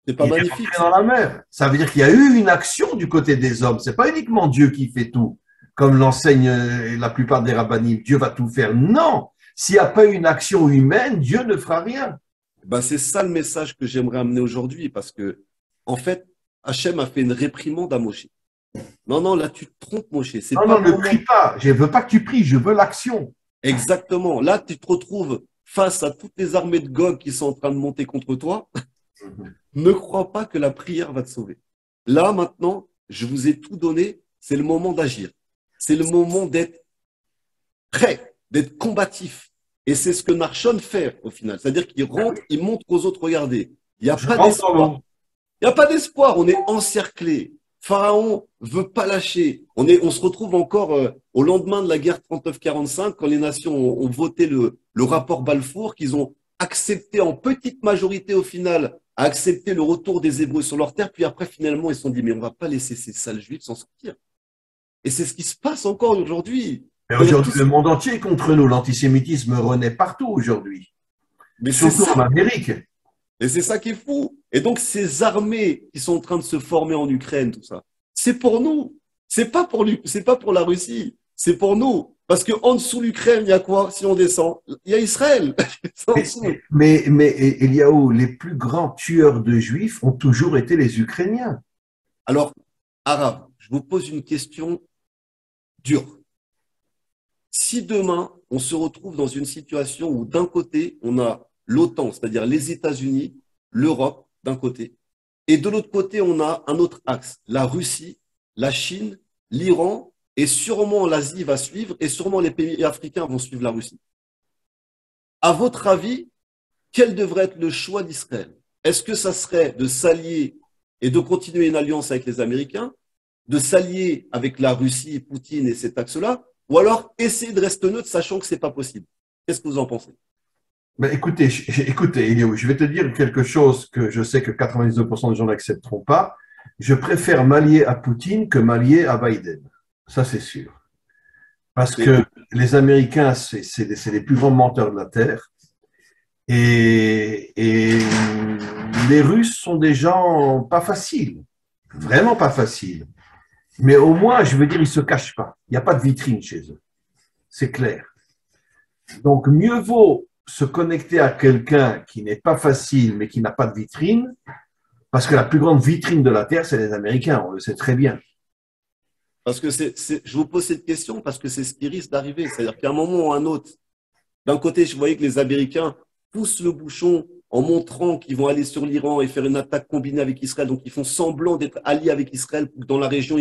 Speaker 2: C'est pas magnifique.
Speaker 1: Dans la mer. Ça veut dire qu'il y a eu une action du côté des hommes. C'est pas uniquement Dieu qui fait tout, comme l'enseigne la plupart des rabbinim. Dieu va tout faire. Non. S'il n'y a pas une action humaine, Dieu ne fera rien.
Speaker 2: Ben, c'est ça le message que j'aimerais amener aujourd'hui, parce que, en fait, Hachem a fait une réprimande à Moshe. Non, là, tu te trompes, Moshe.
Speaker 1: Non, ne prie pas. Je ne veux pas que tu pries, je veux l'action.
Speaker 2: Exactement. Là, tu te retrouves face à toutes les armées de Gog qui sont en train de monter contre toi. Ne crois pas que la prière va te sauver. Là, maintenant, je vous ai tout donné. C'est le moment d'agir. C'est le moment d'être prêt, d'être combatif. Et c'est ce que Nachshon fait au final. C'est-à-dire qu'il rentre, il montre aux autres, regardez, il n'y a pas d'espoir. Il n'y a pas d'espoir. On est encerclé. Pharaon veut pas lâcher. On se retrouve encore au lendemain de la guerre 39-45, quand les nations ont voté le rapport Balfour, qu'ils ont accepté en petite majorité au final, à accepter le retour des Hébreux sur leur terre. Puis après, finalement, ils se sont dit, mais on va pas laisser ces sales juifs s'en sortir. Et c'est ce qui se passe encore aujourd'hui.
Speaker 1: Mais aujourd'hui, le monde entier est contre nous. L'antisémitisme renaît partout aujourd'hui. Mais surtout en Amérique.
Speaker 2: Et c'est ça qui est fou. Et donc, ces armées qui sont en train de se former en Ukraine, tout ça, c'est pour nous. C'est pas pour la Russie. C'est pour nous. Parce qu'en dessous de l'Ukraine, il y a quoi si on descend? Il y a Israël.
Speaker 1: mais Eliaou, les plus grands tueurs de juifs ont toujours été les Ukrainiens.
Speaker 2: Alors, Arabe, je vous pose une question dure. Si demain, on se retrouve dans une situation où d'un côté, on a l'OTAN, c'est-à-dire les États-Unis, l'Europe d'un côté, et de l'autre côté, on a un autre axe, la Russie, la Chine, l'Iran, et sûrement l'Asie va suivre, et sûrement les pays africains vont suivre la Russie. À votre avis, quel devrait être le choix d'Israël? Est-ce que ça serait de s'allier et de continuer une alliance avec les Américains, de s'allier avec la Russie, Poutine et cet axe-là, ou alors essayer de rester neutre, sachant que ce n'est pas possible? Qu'est-ce que vous en pensez?
Speaker 1: Ben écoutez, Eliaou, je vais te dire quelque chose que je sais que 92% des gens n'accepteront pas. Je préfère m'allier à Poutine que m'allier à Biden. Ça, c'est sûr. Parce que les Américains, c'est les plus grands menteurs de la Terre. Et les Russes sont des gens pas faciles. Vraiment pas faciles. Mais au moins, je veux dire, ils ne se cachent pas. Il n'y a pas de vitrine chez eux. C'est clair. Donc, mieux vaut se connecter à quelqu'un qui n'est pas facile, mais qui n'a pas de vitrine, parce que la plus grande vitrine de la Terre, c'est les Américains, on le sait très bien.
Speaker 2: Parce que je vous pose cette question parce que c'est ce qui risque d'arriver. C'est-à-dire qu'à un moment ou à un autre, d'un côté, je voyais que les Américains poussent le bouchon en montrant qu'ils vont aller sur l'Iran et faire une attaque combinée avec Israël. Donc, ils font semblant d'être alliés avec Israël dans la région,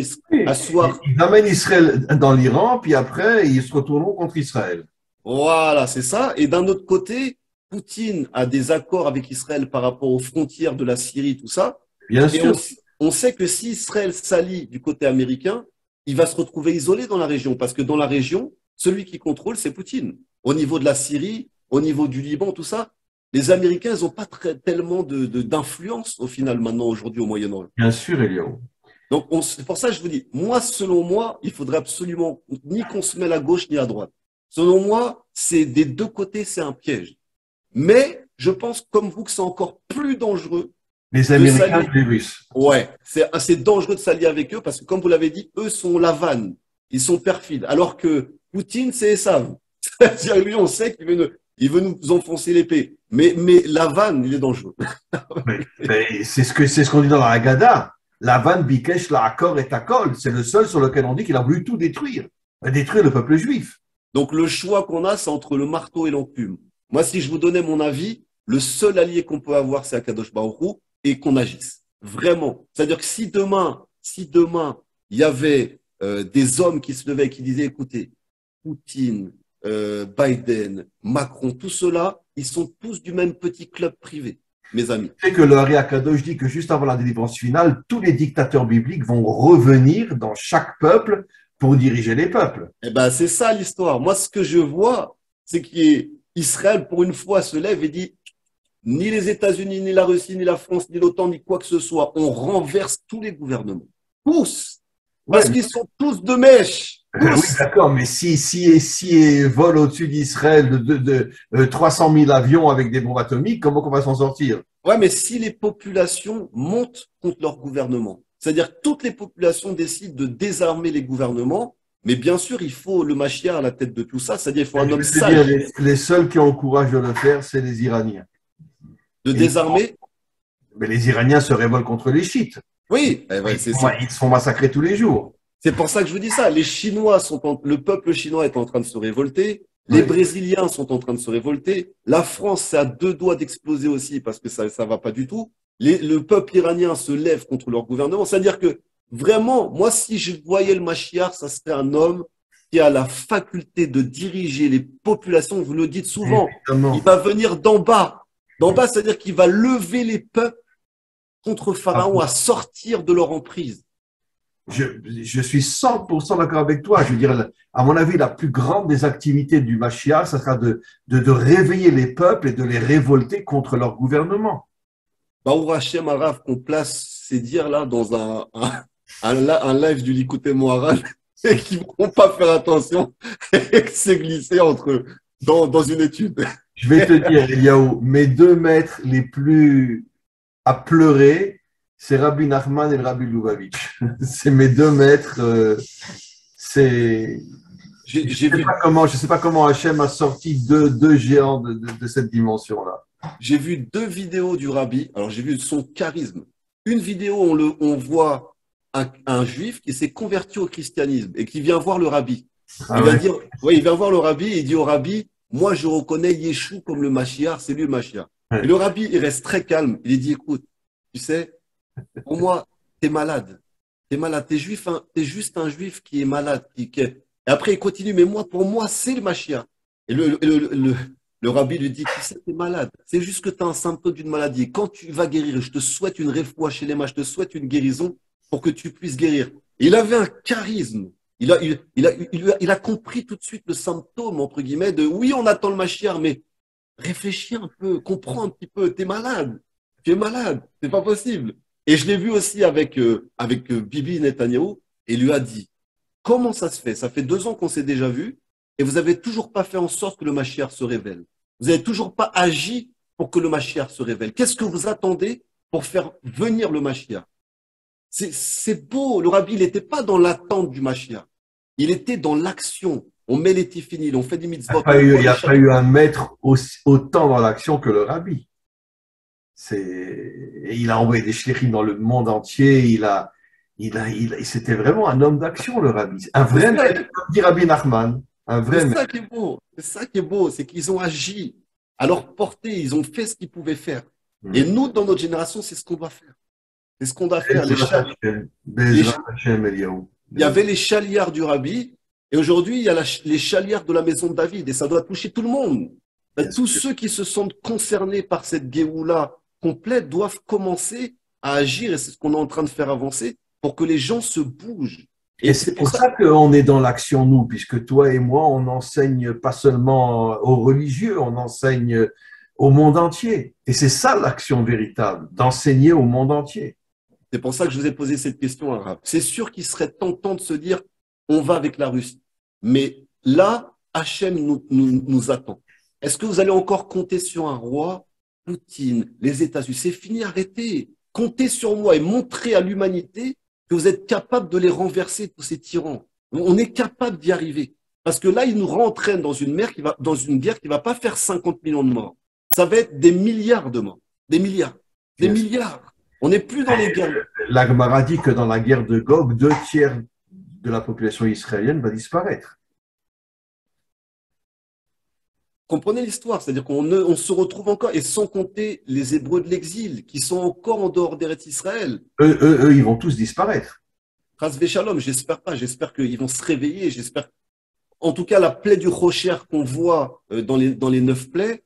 Speaker 2: asseoir.
Speaker 1: Ils amènent Israël dans l'Iran, puis après, ils se retourneront contre Israël.
Speaker 2: Voilà, c'est ça. Et d'un autre côté, Poutine a des accords avec Israël par rapport aux frontières de la Syrie, tout ça.
Speaker 1: Bien
Speaker 2: Et
Speaker 1: sûr.
Speaker 2: on sait que si Israël s'allie du côté américain, il va se retrouver isolé dans la région, parce que dans la région, celui qui contrôle, c'est Poutine. Au niveau de la Syrie, au niveau du Liban, tout ça, les Américains, ils n'ont pas tellement d'influence au final maintenant, aujourd'hui, au Moyen-Orient.
Speaker 1: Bien sûr, Eliaou.
Speaker 2: Donc, c'est pour ça que je vous dis, moi, selon moi, il faudrait absolument ni qu'on se mêle à gauche ni à droite. Selon moi, c'est des deux côtés, c'est un piège. Mais je pense, comme vous, que c'est encore plus dangereux
Speaker 1: Les
Speaker 2: de
Speaker 1: Américains
Speaker 2: s'allier.
Speaker 1: et les Russes.
Speaker 2: Ouais, c'est assez dangereux de s'allier avec eux parce que, comme vous l'avez dit, eux sont la vanne. Ils sont perfides. Alors que Poutine, c'est Esav. C'est-à-dire, lui, on sait il veut nous enfoncer l'épée. Mais la vanne, il est dangereux.
Speaker 1: Mais c'est ce qu'on dit dans la Haggadah. Lavan Bikesh Laakor et Takol. C'est le seul sur lequel on dit qu'il a voulu tout détruire. Détruire le peuple juif.
Speaker 2: Donc, le choix qu'on a, c'est entre le marteau et l'enclume. Moi, si je vous donnais mon avis, le seul allié qu'on peut avoir, c'est Akadosh Baruch Hu, et qu'on agisse. Vraiment. C'est-à-dire que si demain, il y avait des hommes qui se levaient et qui disaient, écoutez, Poutine, Biden, Macron, tout cela, ils sont tous du même petit club privé, mes amis.
Speaker 1: C'est que le Hari Akadosh dit que juste avant la délivrance finale, tous les dictateurs bibliques vont revenir dans chaque peuple pour diriger les peuples.
Speaker 2: Eh ben, c'est ça l'histoire. Moi, ce que je vois, c'est qu'Israël, pour une fois, se lève et dit, ni les États-Unis, ni la Russie, ni la France, ni l'OTAN, ni quoi que ce soit, on renverse tous les gouvernements. Tous.
Speaker 1: Ouais,
Speaker 2: Parce qu'ils sont tous de mèche.
Speaker 1: oui,
Speaker 2: Tous.
Speaker 1: d'accord, mais si vole au-dessus d'Israël de 300 000 avions avec des bombes atomiques, comment on va s'en sortir?
Speaker 2: Ouais, mais si les populations montent contre leur gouvernement, c'est-à-dire que toutes les populations décident de désarmer les gouvernements, mais bien sûr, il faut le Mashiach à la tête de tout ça, c'est-à-dire il faut un
Speaker 1: Je
Speaker 2: homme
Speaker 1: vais te dire,
Speaker 2: sage
Speaker 1: les seuls qui ont le courage de le faire, c'est les Iraniens.
Speaker 2: de
Speaker 1: Et-
Speaker 2: désarmer.
Speaker 1: mais les Iraniens se révoltent contre les chiites.
Speaker 2: Oui,
Speaker 1: Ils se font massacrer tous les jours.
Speaker 2: c'est pour ça que je vous dis ça. Le peuple chinois est en train de se révolter. Les
Speaker 1: Oui.
Speaker 2: Brésiliens sont en train de se révolter. La France, c'est à deux doigts d'exploser aussi parce que ça va pas du tout. Le peuple iranien se lève contre leur gouvernement. C'est-à-dire que vraiment, moi, si je voyais le Mashiach, ça serait un homme qui a la faculté de diriger les populations. Vous le dites souvent.
Speaker 1: Évidemment.
Speaker 2: Il va venir d'en bas. D'en bas, c'est-à-dire qu'il va lever les peuples contre Pharaon à sortir de leur emprise.
Speaker 1: Je suis 100% d'accord avec toi. Je veux dire, à mon avis, la plus grande des activités du Mashiach, ça sera de réveiller les peuples et de les révolter contre leur gouvernement.
Speaker 2: Baruch Hashem Arav, qu'on place ces dires-là dans un live du Likouté Moharan et qui ne vont pas faire attention et que c'est glissé dans une étude.
Speaker 1: Je vais te dire, Eliaou, mes deux maîtres les plus à pleurer, c'est Rabbi Nachman et le Rabbi Lubavitch. C'est mes deux maîtres. C'est
Speaker 2: J'ai vu,
Speaker 1: je sais pas comment Hachem a sorti deux géants de cette dimension-là.
Speaker 2: j'ai vu deux vidéos du Rabbi. Alors, j'ai vu son charisme. Une vidéo, on voit un juif qui s'est converti au christianisme et qui vient voir le Rabbi.
Speaker 1: Ah
Speaker 2: Il va
Speaker 1: ouais.
Speaker 2: dire, ouais, il vient voir le Rabbi et il dit au Rabbi, moi, je reconnais Yeshua comme le Mashiach, c'est lui le Mashiach. Et
Speaker 1: Ouais.
Speaker 2: le Rabbi, il reste très calme. Il dit, écoute, tu sais, pour moi, t'es malade. T'es malade. T'es juif, hein, t'es juste un juif qui est malade. Et après, il continue, mais moi, pour moi, c'est le Mashiach. Et le Rabbi lui dit, tu sais, t'es malade. C'est juste que tu as un symptôme d'une maladie. Et quand tu vas guérir, je te souhaite une réfoua chez les je te souhaite une guérison pour que tu puisses guérir. Et il avait un charisme. Il a compris tout de suite le symptôme, entre guillemets, de oui, on attend le Mashiach, mais réfléchis un peu, comprends un petit peu, t'es malade. Tu es malade, c'est pas possible. Et je l'ai vu aussi avec Bibi Netanyahu, et il lui a dit, comment ça se fait? Ça fait 2 ans qu'on s'est déjà vu, et vous avez toujours pas fait en sorte que le Mashiach se révèle. Vous n'avez toujours pas agi pour que le Mashiach se révèle. Qu'est-ce que vous attendez pour faire venir le Mashiach? C'est beau. Le rabbi, il n'était pas dans l'attente du Mashiach. Il était dans l'action. On met les tefilines, on fait des mitzvot.
Speaker 1: Il n'y a pas eu un maître autant dans l'action que le rabbi. Il a envoyé des shlichim dans le monde entier. C'était vraiment un homme d'action, le rabbi. Un vrai maître, comme dit Rabbi Nachman.
Speaker 2: C'est ça qui est beau. C'est ça qui est beau. C'est qu'ils ont agi à leur portée. Ils ont fait ce qu'ils pouvaient faire. Et nous, dans notre génération, c'est ce qu'on doit faire. C'est ce qu'on doit faire. Il y avait les chaliards du rabbi. Et aujourd'hui, il y a les chaliards de la maison de David. Et ça doit toucher tout le monde. Tous ceux qui se sentent concernés par cette Géoula complète doivent commencer à agir. Et c'est ce qu'on est en train de faire avancer pour que les gens se bougent.
Speaker 1: Et c'est pour ça qu'on est dans l'action, nous, puisque toi et moi, on n'enseigne pas seulement aux religieux, on enseigne au monde entier. Et c'est ça l'action véritable, d'enseigner au monde entier.
Speaker 2: C'est pour ça que je vous ai posé cette question, Arabe. C'est sûr qu'il serait tentant de se dire, on va avec la Russie. Mais là, Hachem nous attend. Est-ce que vous allez encore compter sur un roi, Poutine, les États-Unis? C'est fini, arrêtez. Comptez sur moi et montrez à l'humanité que vous êtes capable de les renverser, tous ces tyrans. On est capable d'y arriver. Parce que là, ils nous rentraînent dans une guerre qui va pas faire 50 millions de morts. Ça va être des milliards de morts. Des milliards. Des milliards. On n'est plus dans les guerres.
Speaker 1: La Gemara dit que dans la guerre de Gog, 2/3 de la population israélienne va disparaître.
Speaker 2: Comprenez l'histoire, c'est-à-dire qu'on se retrouve encore, et sans compter les Hébreux de l'exil, qui sont encore en dehors d'Eretz Israël.
Speaker 1: Eux, ils vont tous disparaître.
Speaker 2: Chas v'shalom, j'espère pas, j'espère qu'ils vont se réveiller, j'espère. En tout cas, la plaie du Rocher qu'on voit dans les 9 plaies,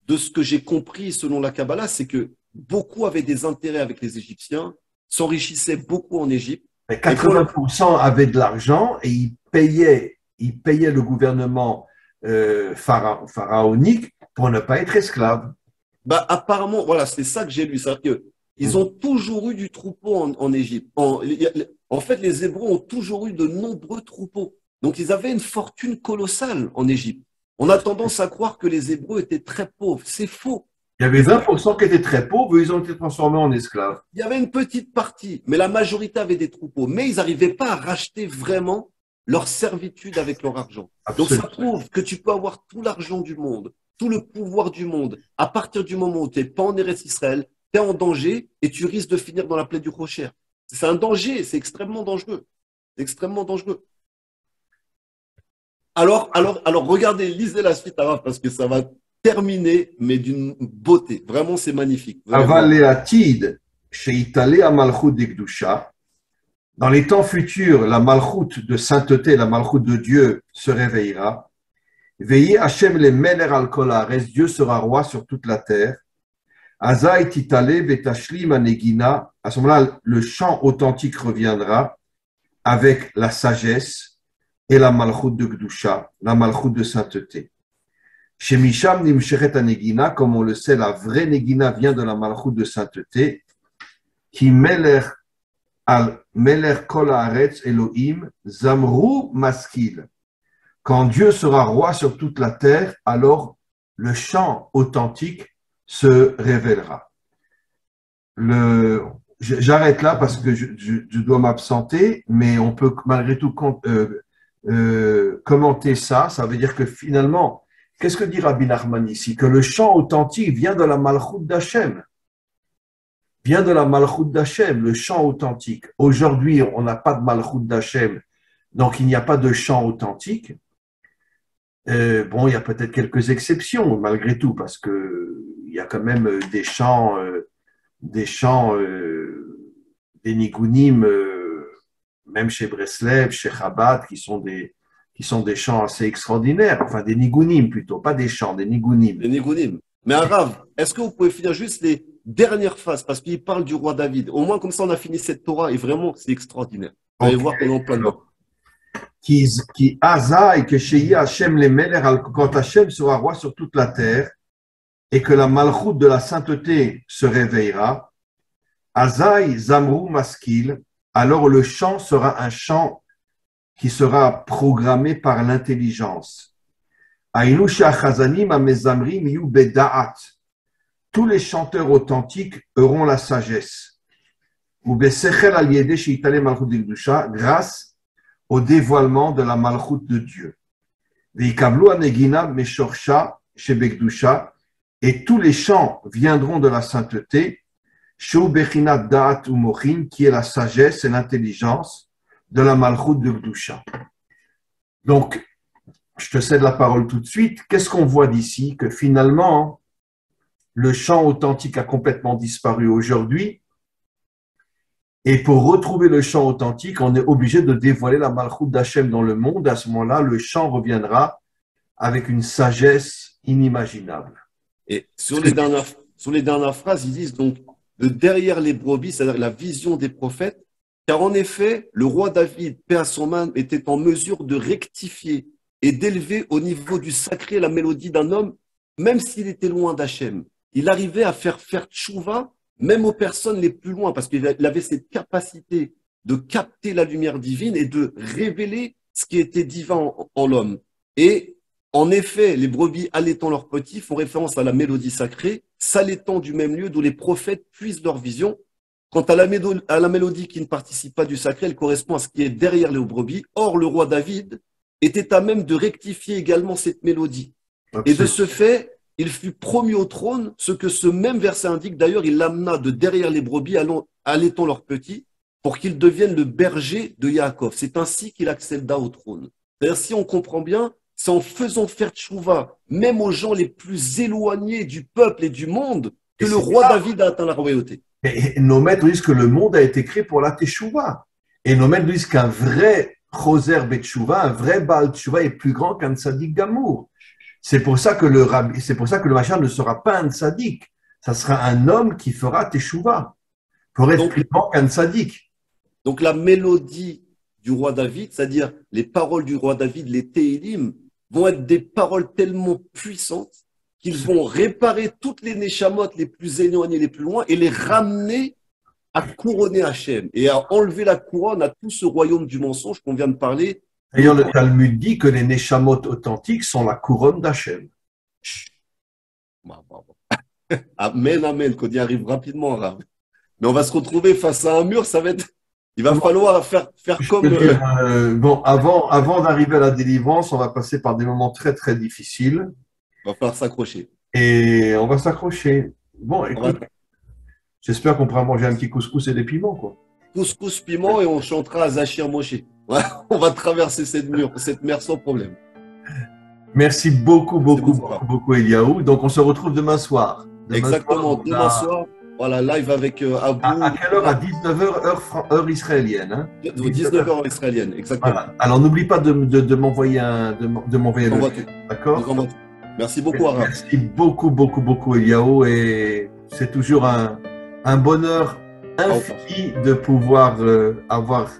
Speaker 2: de ce que j'ai compris selon la Kabbalah, c'est que beaucoup avaient des intérêts avec les Égyptiens, s'enrichissaient beaucoup en Égypte.
Speaker 1: Mais 80% avaient de l'argent et ils payaient le gouvernement pharaonique pour ne pas être esclaves.
Speaker 2: Apparemment, voilà, c'est ça que j'ai lu. C'est-à-dire qu'ils ont toujours eu du troupeau en Égypte. En fait, les Hébreux ont toujours eu de nombreux troupeaux. Donc, ils avaient une fortune colossale en Égypte. On a tendance à croire que les Hébreux étaient très pauvres. C'est faux.
Speaker 1: Il y avait 20% qui étaient très pauvres, ils ont été transformés en esclaves.
Speaker 2: Il y avait une petite partie, mais la majorité avait des troupeaux. Mais ils n'arrivaient pas à racheter vraiment leur servitude avec leur argent. Absolument. Donc ça prouve que tu peux avoir tout l'argent du monde, tout le pouvoir du monde. À partir du moment où tu n'es pas en Eretz Israël, tu es en danger et tu risques de finir dans la plaie du Rocher. C'est un danger, c'est extrêmement dangereux. C'est extrêmement dangereux. Alors, regardez, lisez la suite arabe parce que ça va terminer, mais d'une beauté. Vraiment, c'est magnifique.
Speaker 1: Avaleatid, sheitale amalchut d'Ekdusha. Dans les temps futurs, la malchut de sainteté, la malchut de Dieu se réveillera. Veillez Hachem le meler al kol haaretz, Dieu sera roi sur toute la terre. Azai titale vetashlim anegina. À ce moment-là, le chant authentique reviendra avec la sagesse et la malchut de Gdusha, la malchut de sainteté. Chez Misham nimsheret anegina, comme on le sait, la vraie negina vient de la malchut de sainteté, qui meler kol haaretz Elohim zamru maskil. Quand Dieu sera roi sur toute la terre, alors le chant authentique se révélera. J'arrête là parce que je dois m'absenter, mais on peut malgré tout commenter ça. Ça veut dire que finalement, qu'est-ce que dit Rabbi Nachman ici? Que le chant authentique vient de la malchut d'Hachem. Vient de la malchut d'Hachem, le chant authentique. Aujourd'hui, on n'a pas de malchut d'Hachem, donc il n'y a pas de chant authentique. Bon, il y a peut-être quelques exceptions, malgré tout, parce que il y a quand même des chants, des nigunim, même chez Breslev, chez Chabad, qui sont des chants assez extraordinaires. Enfin, des nigunim plutôt, pas des chants, des nigunim.
Speaker 2: Des nigunim. Mais Arav, est-ce que vous pouvez finir juste les dernières phases, parce qu'il parle du roi David. Au moins, comme ça, on a fini cette Torah, et vraiment, c'est extraordinaire. Vous allez voir qu'on est en plein dedans.
Speaker 1: Qui Asa et que Shei Hachem les Meler, quand Hachem sera roi sur toute la terre, et que la malchut de la sainteté se réveillera, Azaï Zamru Maskil, alors le chant sera un chant qui sera programmé par l'intelligence. Aïnou Shachazanim Amezamrim Yu Beda'at. Tous les chanteurs authentiques auront la sagesse. ou besechel al yedeh sheitale malchut d'Kedusha, grâce au dévoilement de la malchut de Dieu. Veikablu anegina meshorsha shebekdusha, et tous les chants viendront de la sainteté, sheu bechinat da'at ou mochin, qui est la sagesse et l'intelligence de la malchut de Kedusha. Donc, je te cède la parole tout de suite. Qu'est-ce qu'on voit d'ici? Que finalement, le chant authentique a complètement disparu aujourd'hui. Et pour retrouver le chant authentique, on est obligé de dévoiler la malchut d'Hachem dans le monde. À ce moment-là, le chant reviendra avec une sagesse inimaginable.
Speaker 2: Et sur les dernières phrases, ils disent donc de derrière les brebis, c'est-à-dire la vision des prophètes, car en effet, le roi David, paix à son âme, était en mesure de rectifier et d'élever au niveau du sacré la mélodie d'un homme, même s'il était loin d'Hachem. Il arrivait à faire tchouva, même aux personnes les plus loin, parce qu'il avait cette capacité de capter la lumière divine et de révéler ce qui était divin en l'homme. Et en effet, les brebis allaitant leurs petits font référence à la mélodie sacrée, s'allaitant du même lieu d'où les prophètes puisent leur vision. Quant à la mélodie qui ne participe pas du sacré, elle correspond à ce qui est derrière les brebis. Or, le roi David était à même de rectifier également cette mélodie. Absolument. Et de ce fait, il fut promu au trône, ce que ce même verset indique. D'ailleurs, il l'amena de derrière les brebis, allaitant leurs petits, pour qu'il devienne le berger de Yaakov. C'est ainsi qu'il accéda au trône. C'est-à-dire, si on comprend bien, c'est en faisant faire tchouva, même aux gens les plus éloignés du peuple et du monde, que le roi David a atteint la royauté.
Speaker 1: Et nos maîtres disent que le monde a été créé pour la teshuva. Et nos maîtres disent qu'un vrai choser betchouva, un vrai baal teshuva est plus grand qu'un tzaddik gamour. C'est pour ça que le Mashiach ne sera pas un tzaddik. Ça sera un homme qui fera teshuva pour être plus grand qu'un tzaddik.
Speaker 2: Donc la mélodie du roi David, c'est-à-dire les paroles du roi David, les Tehilim, vont être des paroles tellement puissantes qu'ils vont réparer toutes les neshamot les plus éloignées, les plus loin, et les ramener à couronner Hachem et à enlever la couronne à tout ce royaume du mensonge qu'on vient de parler.
Speaker 1: D'ailleurs, le Talmud dit que les neshamot authentiques sont la couronne d'Hachem.
Speaker 2: Amen, amen, qu'on y arrive rapidement, Rav. Mais on va se retrouver face à un mur, ça va être... Il va falloir faire comme...
Speaker 1: bon, avant d'arriver à la délivrance, on va passer par des moments très, très difficiles.
Speaker 2: Il va falloir s'accrocher.
Speaker 1: Et on va s'accrocher. Bon, écoute, j'espère qu'on pourra manger un petit couscous et des piments, quoi.
Speaker 2: Couscous, piment, et on chantera à Zachir Moshe. On va traverser cette mer sans problème.
Speaker 1: Merci beaucoup, Eliaou. Donc, on se retrouve demain soir.
Speaker 2: Exactement, demain soir. Voilà, live avec Abou.
Speaker 1: À quelle heure? À 19h, heure israélienne. Hein?
Speaker 2: 19h heure israélienne, exactement. Voilà.
Speaker 1: Alors, n'oublie pas de m'envoyer le lien. D'accord?
Speaker 2: Merci beaucoup, Arabe.
Speaker 1: Merci beaucoup, Eliaou. Et c'est toujours un bonheur infini de pouvoir avoir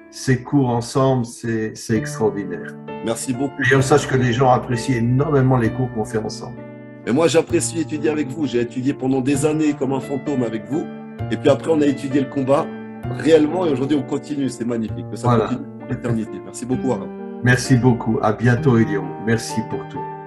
Speaker 1: ces cours ensemble. C'est extraordinaire.
Speaker 2: Merci beaucoup.
Speaker 1: Et on sache que les gens apprécient énormément les cours qu'on fait ensemble.
Speaker 2: Et moi, j'apprécie étudier avec vous. J'ai étudié pendant des années comme un fantôme avec vous. Et puis après, on a étudié le combat réellement. Et aujourd'hui, on continue. C'est magnifique. Ça continue pour l'éternité. Merci beaucoup, Arabe.
Speaker 1: Merci beaucoup. À bientôt, Eliaou. Merci pour tout.